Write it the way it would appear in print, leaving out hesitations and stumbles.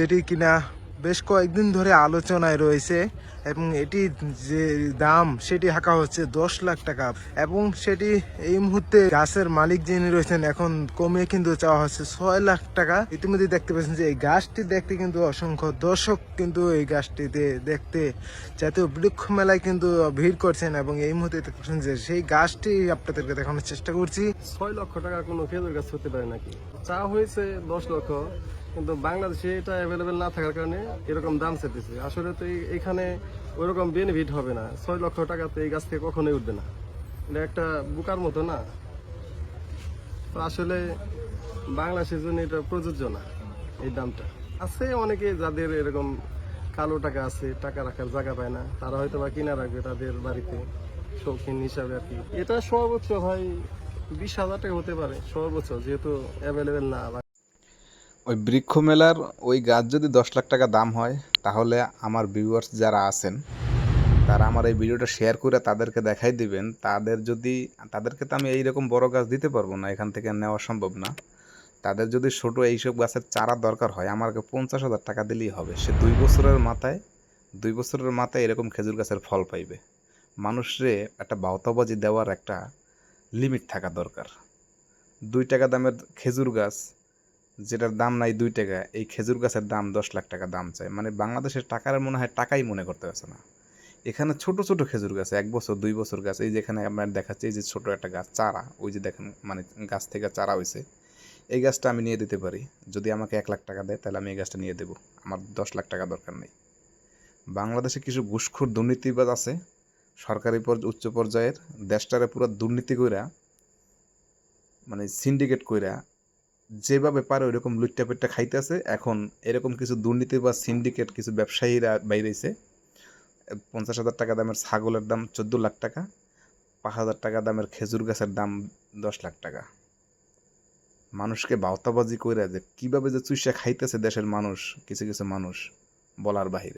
যেটি কিনা বেশ কয়েকদিন ধরে আলোচনায় রয়েছে এবং এটি যে দাম সেটি হাঁকা হচ্ছে 10 লাখ টাকা এবং সেটি এই মুহূর্তে গাছের মালিক যিনি রয়েছেন এখন কমিয়ে কিন্তু চাওয়া হচ্ছে 6 লাখ টাকা। ইতিমধ্যে দেখতে পাচ্ছেন যে এই গাছটি দেখতে কিন্তু অসংখ্য দর্শক কিন্তু এই গাছটিতে দেখতে জাতীয় বৃক্ষ মেলায় কিন্তু ভিড় করছেন এবং এই মুহূর্তে দেখতে পাচ্ছেন যে সেই গাছটি আপনাদেরকে দেখানোর চেষ্টা করছি। 6 লক্ষ টাকার কোনো খেজুর গাছ হতে পারে নাকি? চা হয়েছে 10 লক্ষ, কিন্তু বাংলাদেশে এটা অ্যাভেলেবেল না থাকার কারণে এরকম দাম চেতেছে। আসলে তো এখানে ওইরকম বেনিফিট হবে না। 6 লক্ষ টাকাতে এই গাছ থেকে কখনোই উঠবে না। এটা একটা বুকার মতো না। তো আসলে বাংলাদেশের জন্য এটা প্রযোজ্য না এই দামটা। আছে অনেকে যাদের এরকম কালো টাকা আছে, টাকা রাখার জায়গা পায় না, তারা হয়তো বা কিনা রাখবে তাদের বাড়িতে শৌখিন হিসাবে আর কি। এটা সর্বোচ্চ ভাই 20,000 টাকা হতে পারে সর্বোচ্চ, যেহেতু অ্যাভেলেবেল না। ওই বৃক্ষ মেলার ওই গাছ যদি 10 লাখ টাকা দাম হয়, তাহলে আমার ভিউয়ার্স যারা আছেন তারা আমার এই ভিডিওটা শেয়ার করে তাদেরকে দেখাই দিবেন। তাদেরকে তো আমি এইরকম বড় গাছ দিতে পারবো না, এখান থেকে নেওয়া সম্ভব না। তাদের যদি ছোট এইসব গাছের চারা দরকার হয়, আমাকে 50,000 টাকা দিলেই হবে। সে 2 বছরের মাথায় এরকম খেজুর গাছের ফল পাইবে। মানুষরে একটা বাহতাবাজি দেওয়ার একটা লিমিট থাকা দরকার। 2 টাকা দামের খেজুর গাছ, যেটার দাম নাই 2 টাকা, এই খেজুর গাছের দাম 10 লাখ টাকা দাম চায়। মানে বাংলাদেশের টাকার মনে হয় টাকাই মনে করতে পারছে না। এখানে ছোট ছোট খেজুর গাছ, 1 বছর 2 বছর গাছ, এই যেখানে আপনার দেখাচ্ছে এই যে ছোট একটা গাছ চারা, ওই যে দেখেন মানে গাছ থেকে চারা হয়েছে, এই গাছটা আমি নিয়ে দিতে পারি। যদি আমাকে 1 লাখ টাকা দেয় তাহলে আমি এই গাছটা নিয়ে দেবো। আমার 10 লাখ টাকা দরকার নেই। বাংলাদেশে কিছু ঘুষখোর দুর্নীতিবাজ আছে সরকারি উচ্চ পর্যায়ের, দেশটারে পুরো দুর্নীতি কইরা মানে সিন্ডিকেট কইরা যেভাবে পারে ওইরকম লুট্টা পেট্টা খাইতেছে। এখন এরকম কিছু দুর্নীতি বা সিন্ডিকেট কিছু ব্যবসায়ীরা বাইরেছে। 50,000 টাকা দামের ছাগলের দাম 14 লাখ টাকা, 5,000 টাকা দামের খেজুর গাছের দাম 10 লাখ টাকা। মানুষকে বাওতাবাজি কইরা যে কিভাবে যে চুইসা খাইতেছে দেশের মানুষ, কিছু কিছু মানুষ বলার বাহিরে।